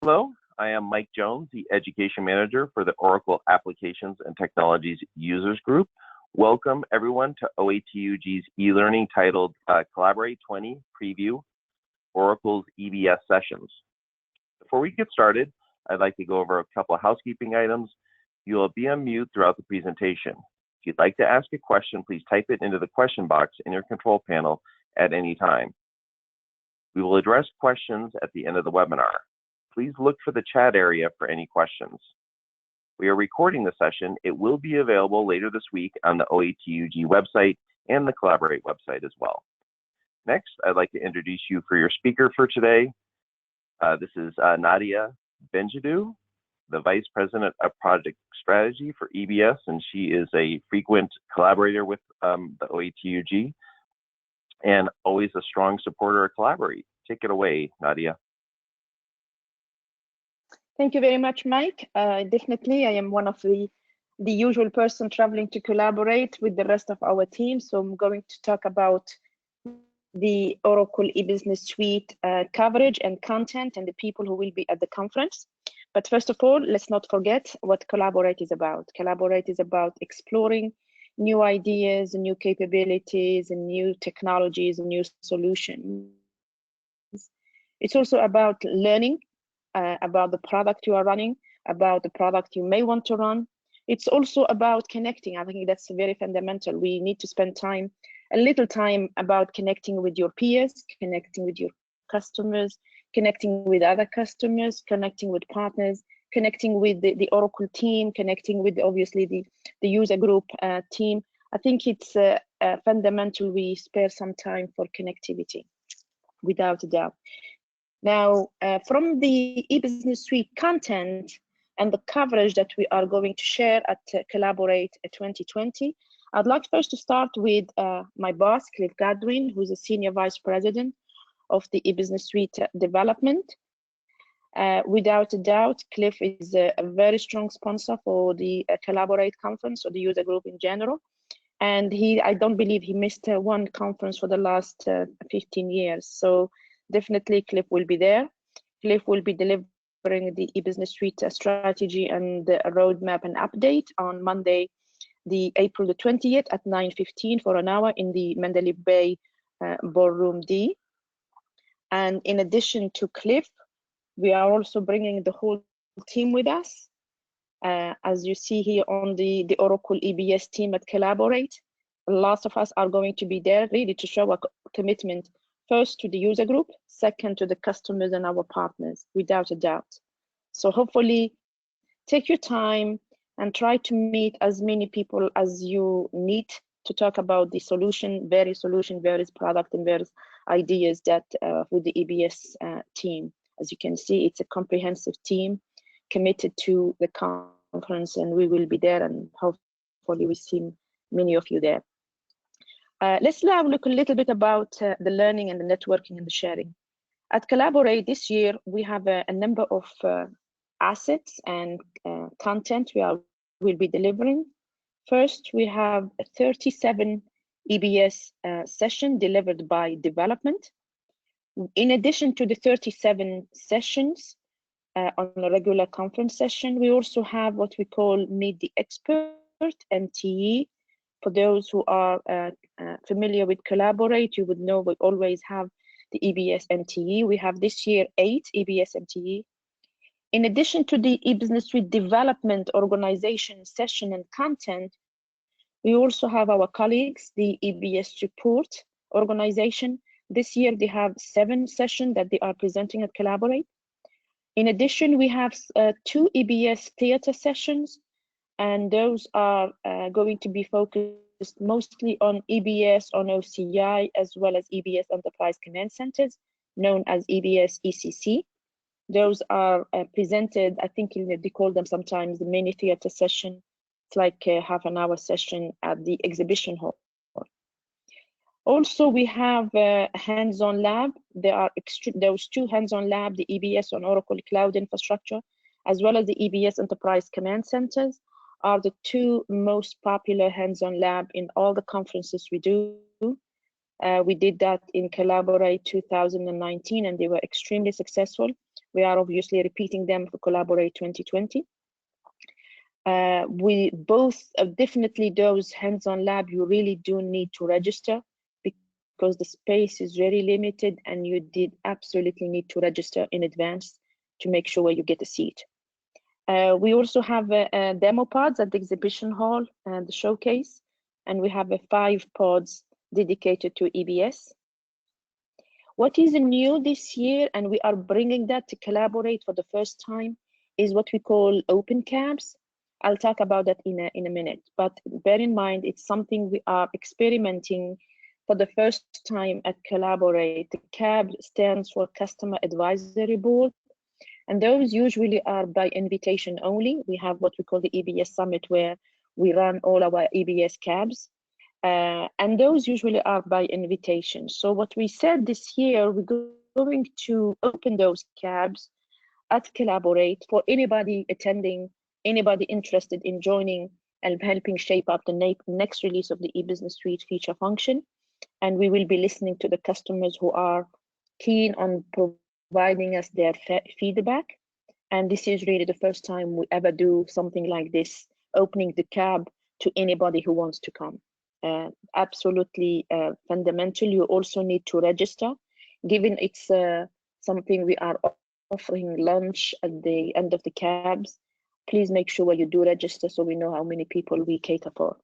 Hello, I am Mike Jones, the Education Manager for the Oracle Applications and Technologies Users Group. Welcome everyone to OATUG's e-learning titled Collaborate 20 Preview, Oracle's EBS Sessions. Before we get started, I'd like to go over a couple of housekeeping items. You will be on mute throughout the presentation. If you'd like to ask a question, please type it into the question box in your control panel at any time. We will address questions at the end of the webinar. Please look for the chat area for any questions. We are recording the session. It will be available later this week on the OATUG website and the Collaborate website as well. Next, I'd like to introduce you for your speaker for today. This is Nadia Bendjedou, the Vice President of Project Strategy for EBS, and she is a frequent collaborator with the OATUG and always a strong supporter of Collaborate. Take it away, Nadia. Thank you very much, Mike. Definitely, I am one of the usual person traveling to collaborate with the rest of our team. So I'm going to talk about the Oracle eBusiness Suite coverage and content and the people who will be at the conference. But first of all, let's not forget what Collaborate is about. Collaborate is about exploring new ideas, new capabilities, and new technologies, and new solutions. It's also about learning about the product you are running, about the product you may want to run. It's also about connecting. I think that's very fundamental. We need to spend a little time about connecting with your peers, connecting with your customers, connecting with other customers, connecting with partners, connecting with the Oracle team, connecting with obviously the user group team. I think it's fundamental we spare some time for connectivity, without a doubt. Now, from the eBusiness Suite content and the coverage that we are going to share at Collaborate 2020, I'd like first to start with my boss, Cliff Godwin, who's a Senior Vice President of the eBusiness Suite development. Without a doubt, Cliff is a very strong sponsor for the Collaborate conference or the user group in general. And I don't believe he missed one conference for the last 15 years. So definitely Cliff will be there. Cliff will be delivering the eBusiness Suite strategy and the roadmap and update on Monday, April the 20th at 9:15 for an hour in the Mandalay Bay Ballroom D. And in addition to Cliff, we are also bringing the whole team with us. As you see here on the Oracle EBS team at Collaborate, lots of us are going to be there really to show our commitment first to the user group, second to the customers and our partners, without a doubt. So hopefully take your time and try to meet as many people as you need to talk about the various products and various ideas that with the EBS team. As you can see, it's a comprehensive team committed to the conference, and we will be there, and hopefully we see many of you there. Let's now look a little bit about the learning and the networking and the sharing. At Collaborate this year, we have a number of assets and content we'll be delivering. First, we have 37 EBS sessions delivered by development. In addition to the 37 sessions on a regular conference session, we also have what we call Meet the Expert, MTE. For those who are familiar with Collaborate, you would know we always have the EBS MTE. We have this year 8 EBS MTE. In addition to the eBusiness Suite development, organization, session, and content, we also have our colleagues, the EBS Report organization. This year they have 7 sessions that they are presenting at Collaborate. In addition, we have 2 EBS theater sessions, and those are going to be focused mostly on EBS, on OCI, as well as EBS Enterprise Command Centers, known as EBS ECC. Those are presented, I think they call them sometimes the mini theater session. It's like a half an hour session at the exhibition hall. Also, we have Handson Lab. There are those 2 Handson Lab, the EBS on Oracle Cloud Infrastructure, as well as the EBS Enterprise Command Centers, are the 2 most popular Handson Lab in all the conferences we do. We did that in Collaborate 2019, and they were extremely successful. We are obviously repeating them for Collaborate 2020. We both, definitely those Handson Lab, you really do need to register because the space is very limited and you did absolutely need to register in advance to make sure you get a seat. We also have demo pods at the exhibition hall and the showcase, and we have 5 pods dedicated to EBS. What is new this year, and we are bringing that to Collaborate for the first time, is what we call open cabs. I'll talk about that in a minute, but bear in mind, it's something we are experimenting for the first time at Collaborate. The CAB stands for Customer Advisory Board, and those usually are by invitation only. We have what we call the EBS Summit, where we run all our EBS cabs, and those usually are by invitation. So what we said this year, we're going to open those cabs at Collaborate for anybody attending, anybody interested in joining and helping shape up the next release of the eBusiness Suite feature function. And we will be listening to the customers who are keen on providing us their feedback. And this is really the first time we ever do something like this, opening the cab to anybody who wants to come. Absolutely fundamental. You also need to register, given it's something we are offering lunch at the end of the cabs. Please make sure you do register so we know how many people we cater for.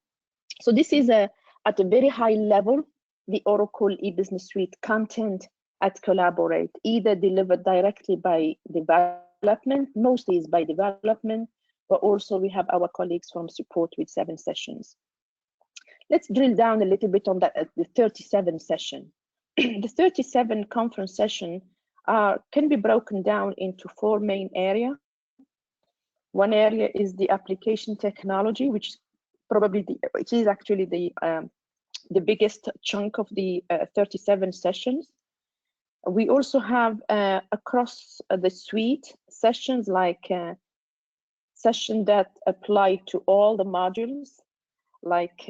So this is at a very high level, the Oracle eBusiness Suite content at Collaborate, either delivered directly by development, mostly is by development, but also we have our colleagues from support with 7 sessions. Let's drill down a little bit on that, the 37 session. The 37 conference session can be broken down into 4 main areas. One area is the application technology, which is probably it is actually the biggest chunk of the 37 sessions. We also have across the suite sessions like sessions that apply to all the modules, like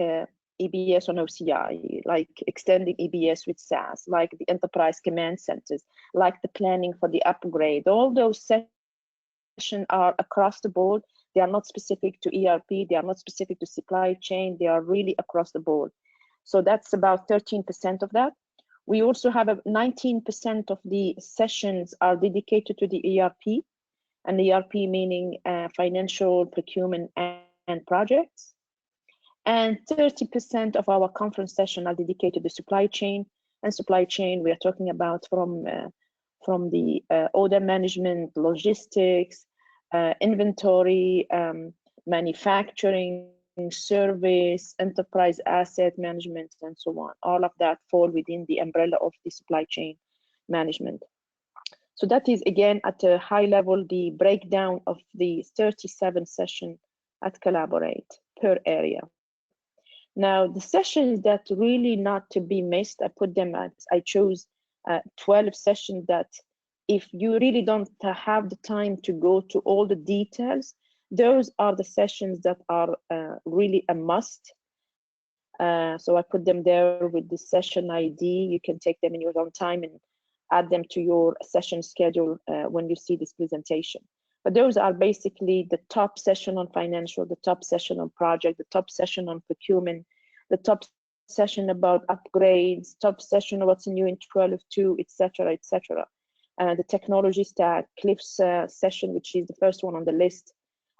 EBS on OCI, like extending EBS with SaaS, like the enterprise command centers, like the planning for the upgrade. All those sessions are across the board. They are not specific to ERP, they are not specific to supply chain, they are really across the board. So that's about 13% of that. We also have 19% of the sessions are dedicated to the ERP, and ERP meaning financial, procurement, and projects. And 30% of our conference session are dedicated to supply chain. And supply chain, we are talking about from the order management, logistics, inventory, manufacturing, service, enterprise asset management, and so on. All of that fall within the umbrella of the supply chain management. So that is, again, at a high level, the breakdown of the 37 sessions at Collaborate per area. Now, the sessions that really not to be missed, I chose 12 sessions that if you really don't have the time to go to all the details, those are the sessions that are really a must. So I put them there with the session ID. You can take them in your own time and add them to your session schedule when you see this presentation. But those are basically the top session on financial, the top session on project, the top session on procurement, the top session about upgrades, top session on what's new in 12.2, etc., etc. The technology stack, Cliff's session, which is the first one on the list,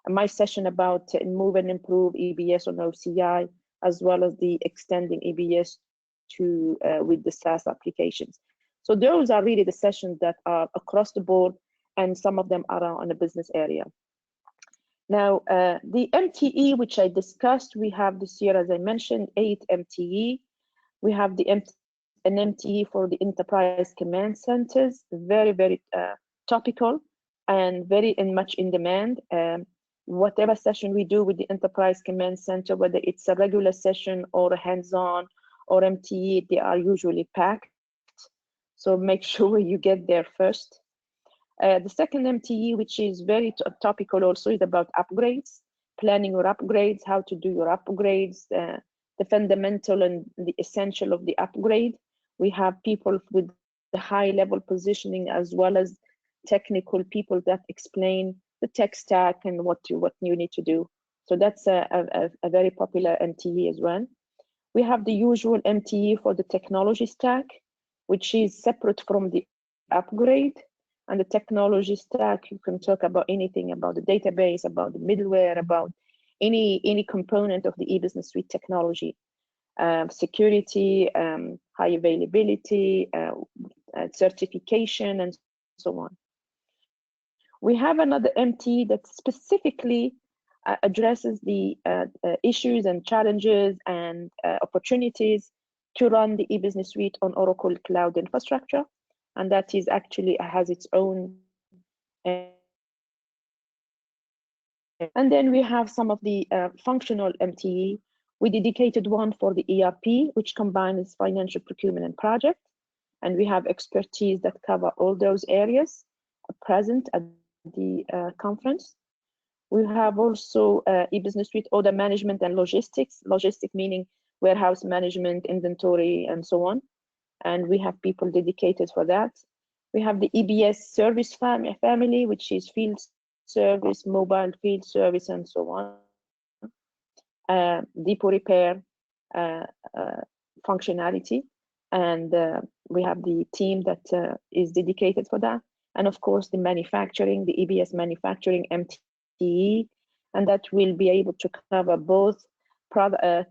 and my session about move and improve EBS on OCI, as well as the extending EBS to with the SaaS applications. So those are really the sessions that are across the board, and some of them are on a business area. Now, the MTE, which I discussed, we have this year, as I mentioned, 8 MTE. We have an MTE for the enterprise command centers, very, very topical and very much in demand. Whatever session we do with the enterprise command center, whether it's a regular session or a hands-on or MTE, they are usually packed. So make sure you get there first. The second MTE, which is very topical also, is about upgrades, planning your upgrades, how to do your upgrades, the fundamental and the essential of the upgrade. We have people with the high level positioning as well as technical people that explain the tech stack and what you need to do. So that's a very popular MTE as well. We have the usual MTE for the technology stack, which is separate from the upgrade. And the technology stack, you can talk about anything about the database, about the middleware, about any component of the eBusiness Suite technology, security, high availability, certification, and so on. We have another MTE that specifically addresses the issues and challenges and opportunities to run the eBusiness Suite on Oracle Cloud Infrastructure. And that is actually has its own. And then we have some of the functional MTE. We dedicated one for the ERP, which combines financial procurement and project. And we have expertise that cover all those areas present at the conference. We have also eBusiness Suite order management and logistics. Logistic meaning warehouse management, inventory, and so on. And we have people dedicated for that. We have the EBS service family, which is field service, mobile field service, and so on. Depot repair functionality. And we have the team that is dedicated for that. And of course, the manufacturing, the EBS manufacturing MTE, and that will be able to cover both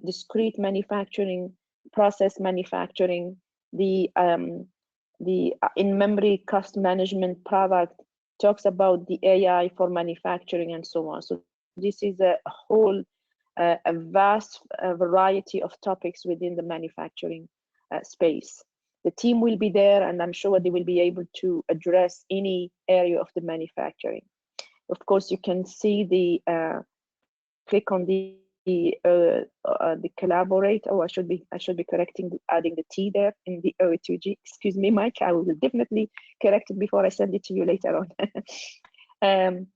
discrete manufacturing, process manufacturing, the in-memory cost management product, talks about the AI for manufacturing, and so on. So this is a whole, a vast variety of topics within the manufacturing space. The team will be there, and I'm sure they will be able to address any area of the manufacturing. Of course, you can see the click on the collaborate. Oh, I should be correcting, adding the T there in the O2G. Excuse me, Mike. I will definitely correct it before I send it to you later on.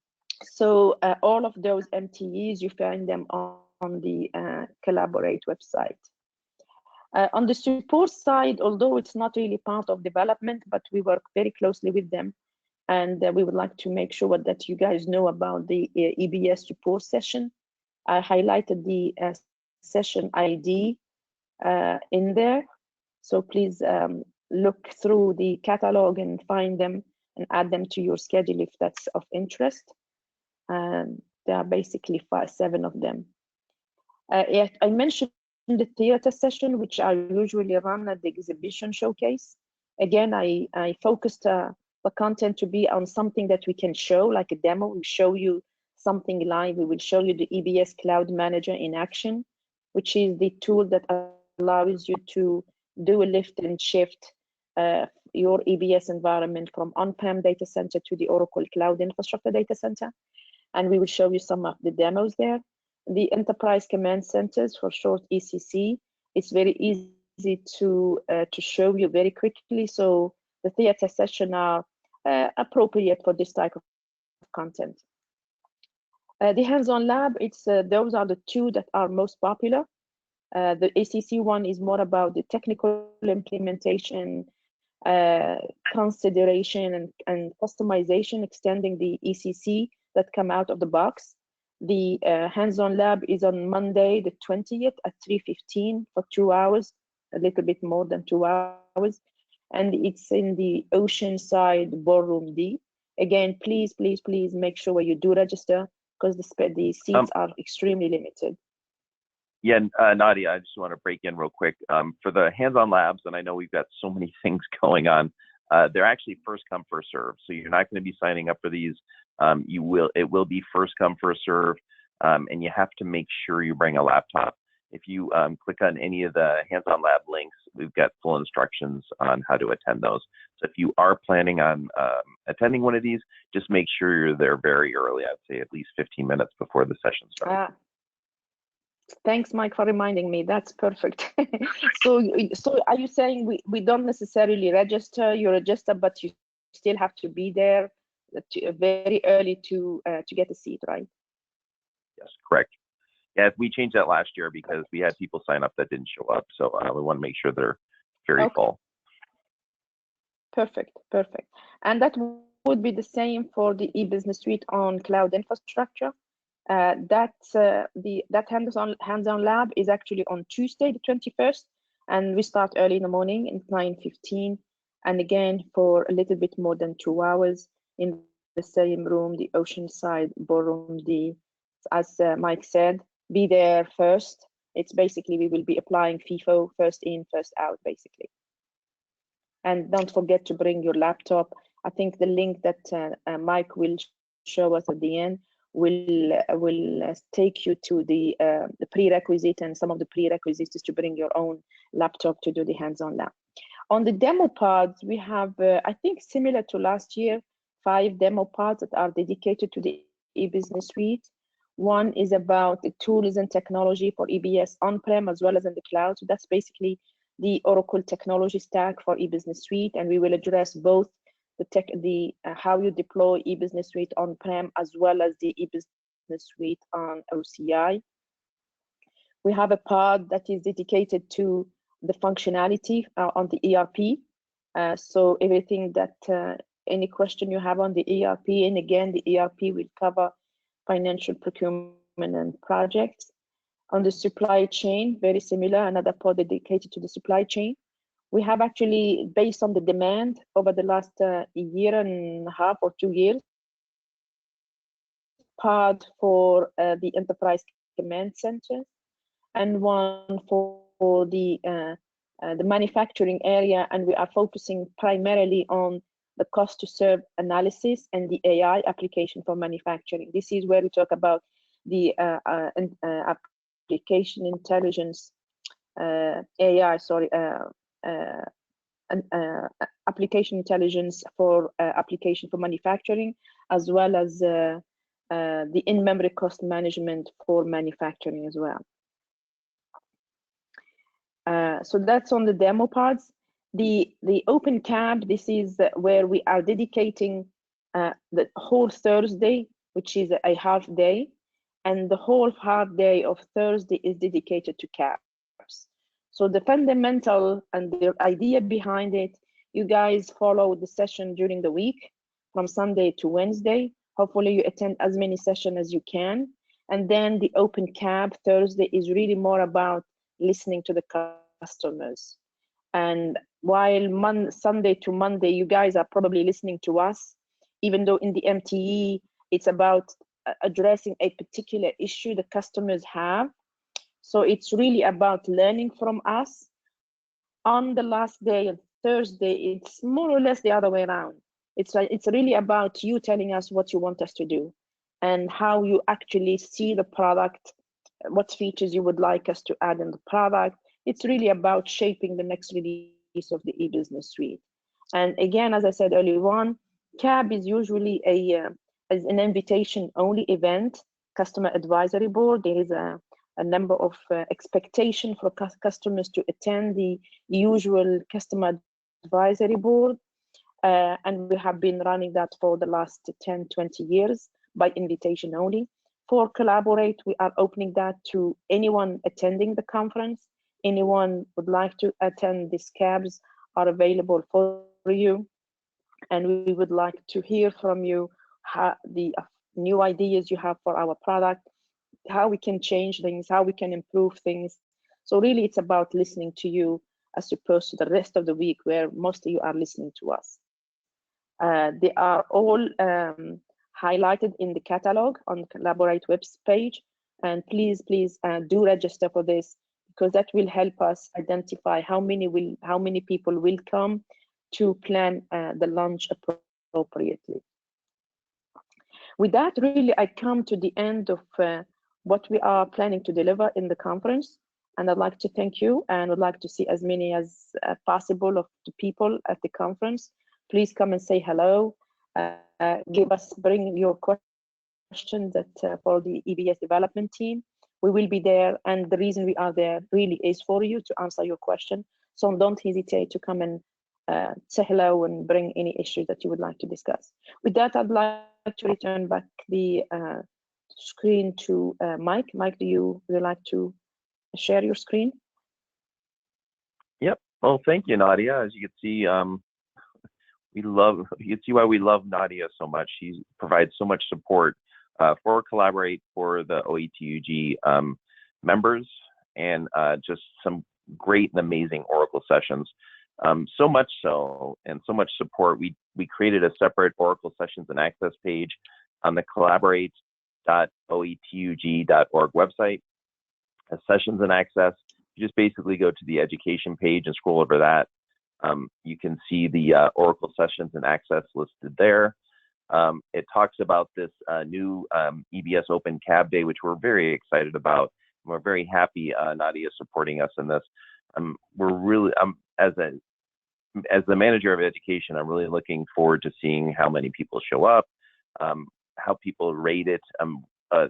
So all of those MTEs, you find them on the collaborate website. On the support side, although it's not really part of development, but we work very closely with them, and we would like to make sure that you guys know about the EBS Report Session. I highlighted the session ID in there, so please look through the catalog and find them and add them to your schedule if that's of interest. There are basically 7 of them. I mentioned the theater session, which I usually run at the exhibition showcase. Again, I focused the content to be on something that we can show, like a demo. We show you something live. We will show you the EBS Cloud Manager in action, which is the tool that allows you to do a lift and shift your EBS environment from on-prem data center to the Oracle Cloud Infrastructure data center. And we will show you some of the demos there. The Enterprise Command Centers, for short ECC, it's very easy to show you very quickly. So the theater session are appropriate for this type of content. The Handson Lab, those are the 2 that are most popular. The ACC one is more about the technical implementation, consideration, and customization, extending the ECC that come out of the box. The Handson Lab is on Monday, the 20th at 3:15 for 2 hours, a little bit more than 2 hours. And it's in the Oceanside Ballroom D. Again, please make sure you do register, because the seats are extremely limited. Yeah, Nadia, I just want to break in real quick. For the Handson Labs, and I know we've got so many things going on, they're actually first come, first serve. So you're not going to be signing up for these. It will be first come, first serve, and you have to make sure you bring a laptop. If you click on any of the Handson Lab links, we've got full instructions on how to attend those. So if you are planning on attending one of these, just make sure you're there very early. I'd say at least 15 minutes before the session starts. Thanks, Mike, for reminding me. That's perfect. So are you saying we don't necessarily register? You register, but you still have to be there very early to get a seat, right? Yes, correct. Yeah, we changed that last year because we had people sign up that didn't show up. So we want to make sure they're very full. Perfect. And that would be the same for the eBusiness Suite on cloud infrastructure. That Handson Lab is actually on Tuesday, the 21st, and we start early in the morning at 9:15, and again for a little bit more than 2 hours in the same room, the Oceanside Ballroom. As Mike said, be there first. It's basically we will be applying FIFO, first in, first out, basically. And don't forget to bring your laptop. I think the link that Mike will show us at the end will take you to the prerequisite, and some of the prerequisites is to bring your own laptop to do the Handson Lab. On the demo pods, we have, I think similar to last year, 5 demo pods that are dedicated to the eBusiness Suite. One is about the tools and technology for EBS on-prem as well as in the cloud. So that's basically the Oracle technology stack for eBusiness Suite, and we will address both the how you deploy eBusiness Suite on-prem as well as the eBusiness Suite on OCI. We have a pod that is dedicated to the functionality on the ERP. So everything that any question you have on the ERP, and again, the ERP will cover financial procurement and projects. On the supply chain, very similar, another pod dedicated to the supply chain. We have actually, based on the demand over the last year and a half or 2 years, pod for the enterprise command center, and one for the manufacturing area, and we are focusing primarily on the cost to serve analysis and the AI application for manufacturing. This is where we talk about the application intelligence, AI, sorry, application intelligence for application for manufacturing, as well as the in-memory cost management for manufacturing as well. So that's on the demo pods. The open cab, this is where we are dedicating the whole Thursday, which is a half day, and the whole half day of Thursday is dedicated to cabs. So the fundamental and the idea behind it, you guys follow the session during the week from Sunday to Wednesday. Hopefully you attend as many sessions as you can. And then the open cab Thursday is really more about listening to the customers. And while Sunday to Monday, you guys are probably listening to us, even though in the MTE, it's about addressing a particular issue the customers have. So it's really about learning from us. On the last day, on Thursday, it's more or less the other way around. It's really about you telling us what you want us to do and how you actually see the product, what features you would like us to add in the product. It's really about shaping the next release of the eBusiness Suite. And again, as I said earlier on, CAB is usually as an invitation-only event, customer advisory board. There is a number of expectation for customers to attend the usual customer advisory board. And we have been running that for the last 10, 20 years by invitation only. For Collaborate, we are opening that to anyone attending the conference. Anyone would like to attend, these cabs are available for you. And we would like to hear from you how the new ideas you have for our product, how we can change things, how we can improve things. So really it's about listening to you as opposed to the rest of the week where most of you are listening to us. They are all highlighted in the catalog on the Collaborate web page. And please do register for this, because that will help us identify how many people will come to plan the launch appropriately. With that, really, I come to the end of what we are planning to deliver in the conference. And I'd like to thank you, and would like to see as many as possible of the people at the conference. Please come and say hello. Bring your questions for the EBS development team. We will be there, and the reason we are there really is for you to answer your question. So don't hesitate to come and say hello and bring any issues that you would like to discuss. With that, I'd like to return back the screen to Mike. Mike, would you like to share your screen? Yep. Well, thank you, Nadia. As you can see, you can see why we love Nadia so much. She provides so much support for Collaborate, for the OETUG members, and just some great and amazing Oracle sessions. So much so, and so much support, we created a separate Oracle Sessions and Access page on the collaborate.oetug.org website. As Sessions and Access, you just basically go to the education page and scroll over that. You can see the Oracle Sessions and Access listed there. It talks about this new EBS Open Cab Day, which we're very excited about. We're very happy Nadia is supporting us in this. We're really, as the manager of education, I'm really looking forward to seeing how many people show up, how people rate it.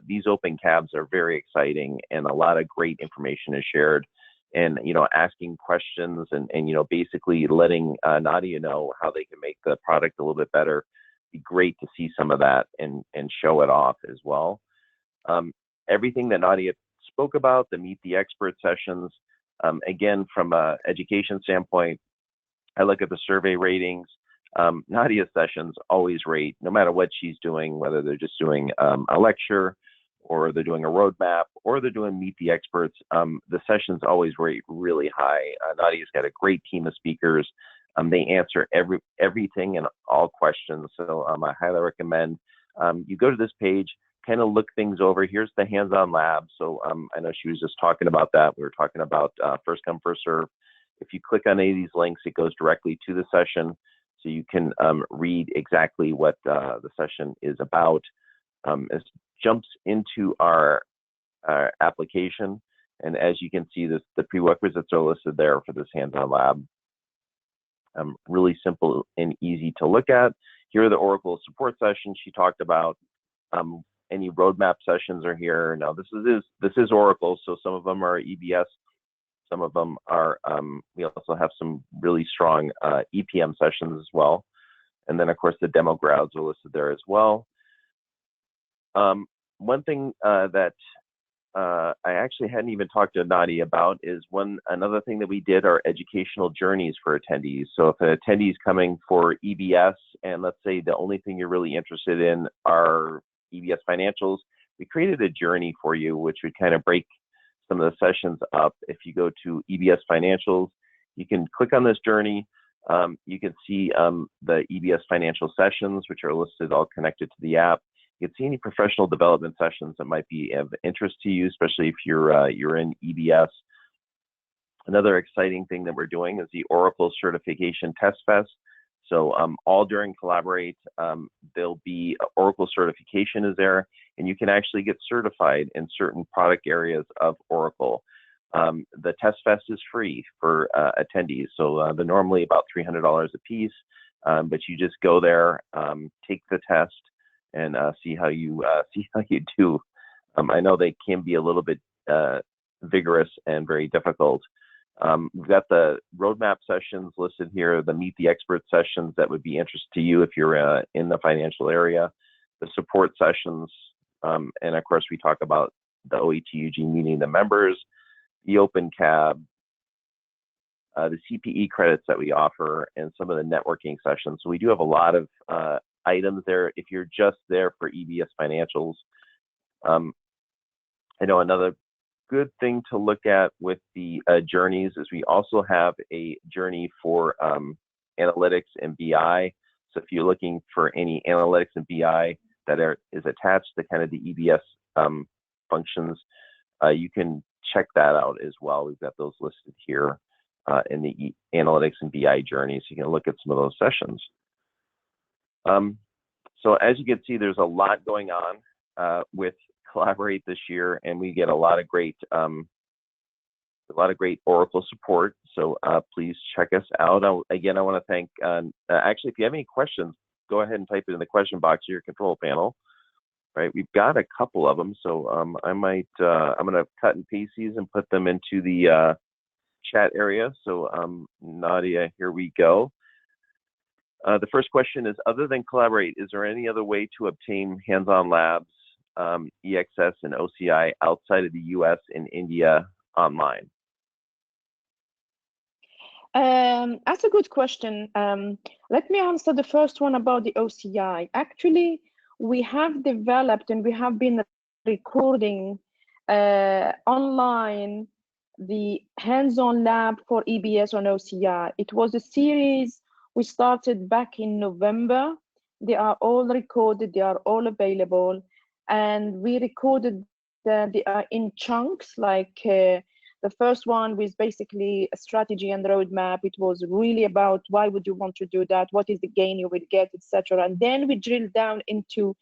These open cabs are very exciting, and a lot of great information is shared. And asking questions and basically letting Nadia know how they can make the product a little bit better. It'd be great to see some of that and show it off as well. Everything that Nadia spoke about, the Meet the Expert sessions, again, from an education standpoint, I look at the survey ratings. Nadia's sessions always rate, no matter what she's doing, whether they're just doing a lecture, or they're doing a roadmap, or they're doing Meet the Experts. The sessions always rate really high. Nadia's got a great team of speakers. They answer everything and all questions. So I highly recommend you go to this page, kind of look things over. Here's the Handson Lab. So I know she was just talking about that. We were talking about first come, first serve. If you click on any of these links, it goes directly to the session. So you can read exactly what the session is about. It jumps into our application. And as you can see, the prerequisites are listed there for this Handson Lab. Really simple and easy to look at. Here are the Oracle support sessions she talked about. Any roadmap sessions are here. Now this is Oracle, so some of them are EBS. Some of them are, we also have some really strong EPM sessions as well. And then of course the demo crowds are listed there as well. One thing that I actually hadn't even talked to Nadia about is another thing that we did are educational journeys for attendees. So if an attendee is coming for EBS, and let's say the only thing you're really interested in are EBS financials, we created a journey for you, which would kind of break some of the sessions up. If you go to EBS financials, you can click on this journey. You can see the EBS financial sessions, which are listed all connected to the app. You can see any professional development sessions that might be of interest to you, especially if you're in EBS. Another exciting thing that we're doing is the Oracle Certification Test Fest. So all during Collaborate, there'll be Oracle certification is there, and you can actually get certified in certain product areas of Oracle. The Test Fest is free for attendees, so they're normally about $300 a piece, but you just go there, take the test, and see how you do. I know they can be a little bit vigorous and very difficult. We've got the roadmap sessions listed here, the Meet the Expert sessions that would be interest to you if you're in the financial area, the support sessions, and of course we talk about the OETUG meeting the members, the Open Cab, the CPE credits that we offer, and some of the networking sessions. So we do have a lot of items there if you're just there for EBS financials. I know another good thing to look at with the journeys is we also have a journey for analytics and BI. So if you're looking for any analytics and BI that is attached to kind of the EBS functions, you can check that out as well. We've got those listed here in the analytics and BI journeys. You can look at some of those sessions. So as you can see, there's a lot going on with Collaborate this year, and we get a lot of great Oracle support. So please check us out. Again, I want to thank. Actually, if you have any questions, go ahead and type it in the question box of your control panel. Right, we've got a couple of them, so I'm going to cut and paste these and put them into the chat area. So Nadia, here we go. The first question is, other than Collaborate, is there any other way to obtain Handson Labs, EXS, and OCI outside of the US and India online? That's a good question. Let me answer the first one about the OCI. Actually, we have developed and we have been recording online the Handson Lab for EBS on OCI. It was a series we started back in November. They are all recorded, they are all available, and we recorded them. They are in chunks, like the first one was basically a strategy and roadmap. It was really about why would you want to do that, what is the gain you will get, etc. And then we drilled down into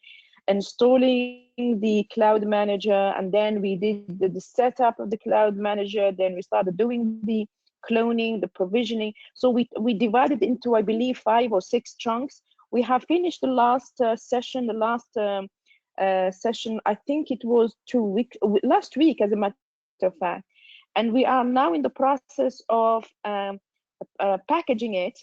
installing the cloud manager, and then we did the setup of the cloud manager. Then we started doing the cloning, the provisioning. So we divided into, I believe, 5 or 6 chunks. We have finished the last session, session, I think it was last week, as a matter of fact. And we are now in the process of packaging it.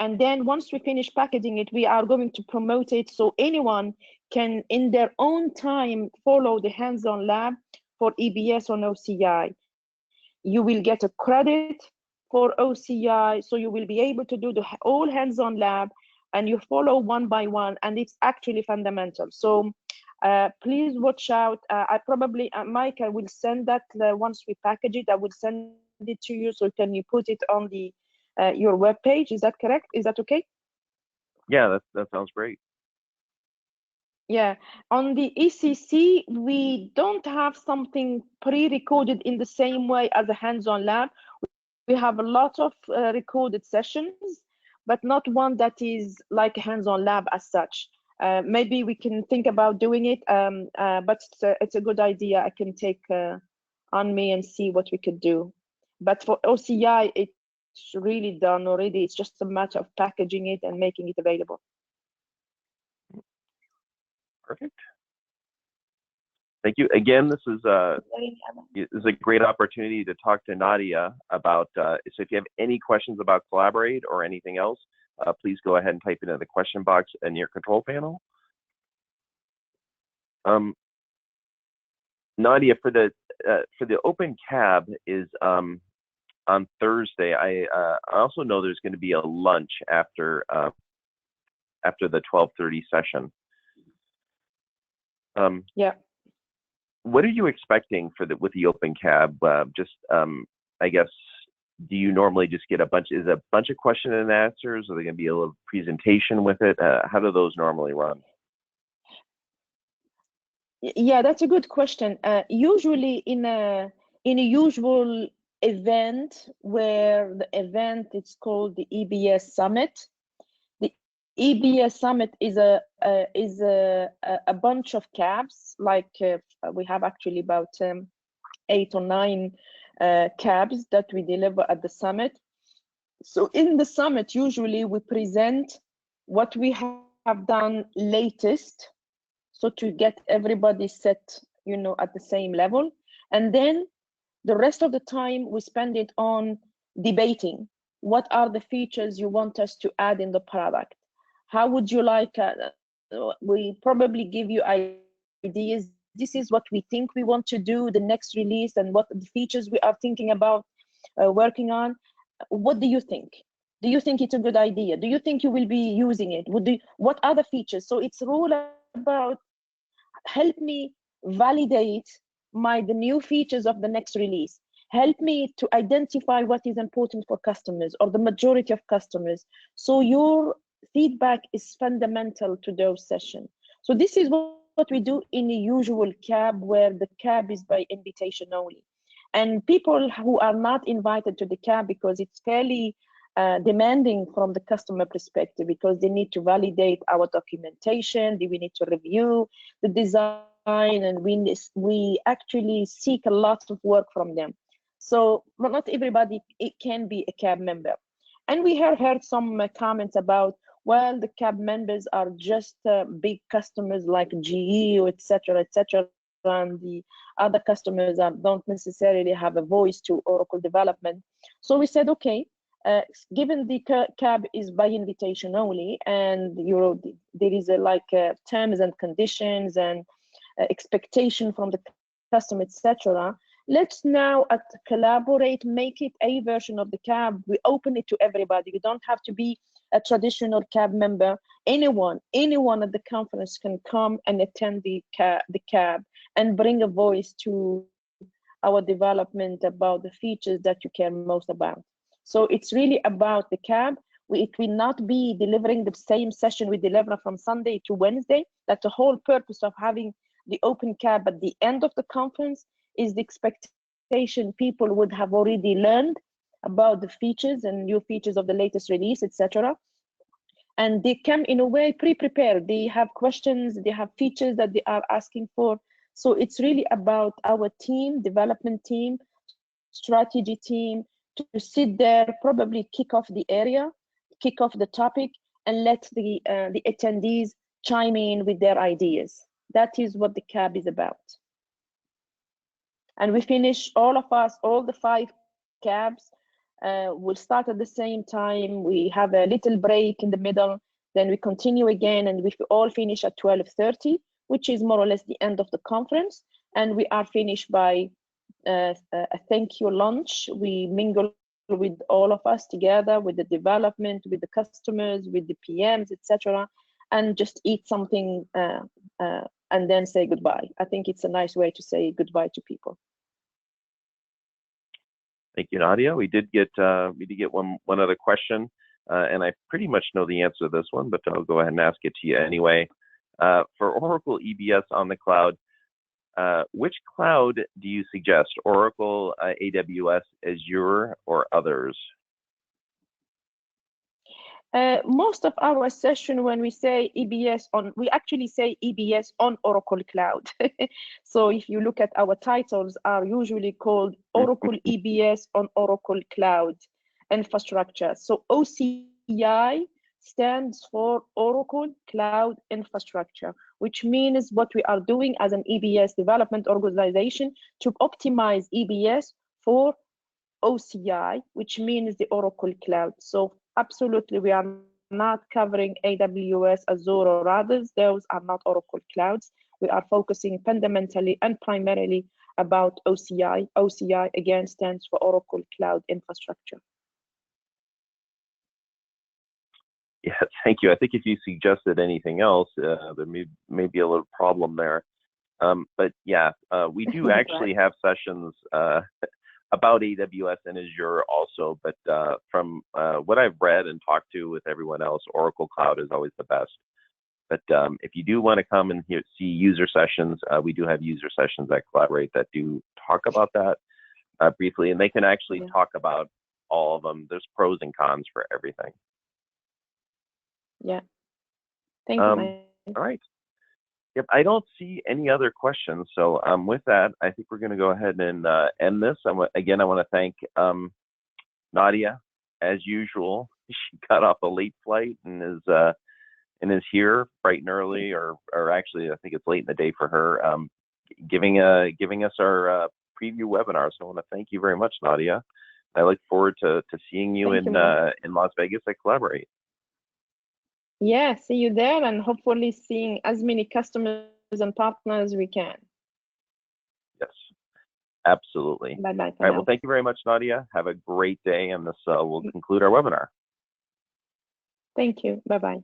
And then once we finish packaging it, we are going to promote it so anyone can, in their own time, follow the Handson Lab for EBS on OCI. You will get a credit for OCI, so you will be able to do the whole Handson Lab, and you follow one by one, and it's actually fundamental. So please watch out. I probably, Mike, I will send that once we package it. I will send it to you, so can you put it on the your web page? Is that correct? Is that okay? Yeah, that sounds great. Yeah, on the ECC, we don't have something pre-recorded in the same way as a Handson Lab. We have a lot of recorded sessions, but not one that is like a Handson Lab as such. Maybe we can think about doing it, but it's a good idea. I can take on me and see what we could do. But for OCI, it's really done already. It's just a matter of packaging it and making it available. Perfect. Thank you. Again, this is a great opportunity to talk to Nadia about, so if you have any questions about Collaborate or anything else, please go ahead and type it in the question box in your control panel. Nadia, for the open cab is on Thursday. I also know there's going to be a lunch after the 12:30 session. Yeah. What are you expecting with the open cab? I guess, do you normally just get a bunch of question and answers? Are there going to be a little presentation with it? How do those normally run? Yeah, that's a good question. Usually in a usual event, where the event is called the EBS Summit. The EBS Summit is a bunch of cabs. Like we have actually about 8 or 9 cabs that we deliver at the summit. So in the summit, usually we present what we have done latest, so to get everybody set, at the same level. And then the rest of the time we spend it on debating. What are the features you want us to add in the product? How would you like, we probably give you ideas. This is what we think we want to do, the next release, and what the features we are thinking about working on. What do you think? Do you think it's a good idea? Do you think you will be using it? What other features? So it's all about help me validate the new features of the next release. Help me to identify what is important for customers or the majority of customers. So your feedback is fundamental to those sessions. So this is what we do in a usual cab, where the cab is by invitation only. And people who are not invited to the cab, because it's fairly demanding from the customer perspective, because they need to validate our documentation, we need to review the design, and we actually seek a lot of work from them. So not everybody can be a cab member. And we have heard some comments about, well, the cab members are just big customers like GE, etc., and the other customers don't necessarily have a voice to Oracle development. So we said, okay, given the cab is by invitation only, and there is terms and conditions and expectation from the customer, etc., let's now collaborate, make it a version of the CAB. We open it to everybody. You don't have to be a traditional CAB member. Anyone at the conference can come and attend the CAB and bring a voice to our development about the features that you care most about. So it's really about the CAB. It will not be delivering the same session we deliver from Sunday to Wednesday. That's the whole purpose of having the open CAB at the end of the conference, is the expectation people would have already learned about the features and new features of the latest release, etc. And they come in a way pre-prepared. They have questions, they have features that they are asking for. So it's really about our team, development team, strategy team, to sit there, probably kick off the area, kick off the topic, and let the attendees chime in with their ideas. That is what the CAB is about. And we finish, all of us, all the 5 CABs, we'll start at the same time. We have a little break in the middle, then we continue again, and we all finish at 12:30, which is more or less the end of the conference. And we are finished by a thank you lunch. We mingle with all of us together, with the development, with the customers, with the PMs, etc., and just eat something and then say goodbye. I think it's a nice way to say goodbye to people. Thank you, Nadia. We did get one other question, and I pretty much know the answer to this one, but I'll go ahead and ask it to you anyway. For Oracle EBS on the cloud, which cloud do you suggest? Oracle, AWS, Azure, or others? Most of our session, when we say EBS on, we actually say EBS on Oracle Cloud. So if you look at our titles, are usually called Oracle EBS on Oracle Cloud Infrastructure. So OCI stands for Oracle Cloud Infrastructure, which means what we are doing as an EBS development organization to optimize EBS for OCI, which means the Oracle Cloud. So absolutely, we are not covering AWS, Azure, or others. Those are not Oracle clouds. We are focusing fundamentally and primarily about OCI. OCI, again, stands for Oracle Cloud Infrastructure. Yeah, thank you. I think if you suggested anything else, there may be a little problem there. But yeah, we do actually have sessions about AWS and Azure also, but from what I've read and talked to with everyone else, Oracle Cloud is always the best. But if you do want to come and see user sessions, we do have user sessions that Collaborate that do talk about that briefly, and they can actually talk about all of them. There's pros and cons for everything. Yeah. Thank you, Mike. All right. Yep, I don't see any other questions. So with that, I think we're going to go ahead and end this. Again, I want to thank Nadia, as usual. She got off a late flight and is here bright and early, or actually, I think it's late in the day for her, giving us our preview webinar. So I want to thank you very much, Nadia. I look forward to seeing you in Las Vegas at Collaborate. Yeah, see you there, and hopefully seeing as many customers and partners as we can. Yes, absolutely. Bye-bye. All right, well, thank you very much, Nadia. Have a great day, and this will conclude our webinar. Thank you. Bye-bye.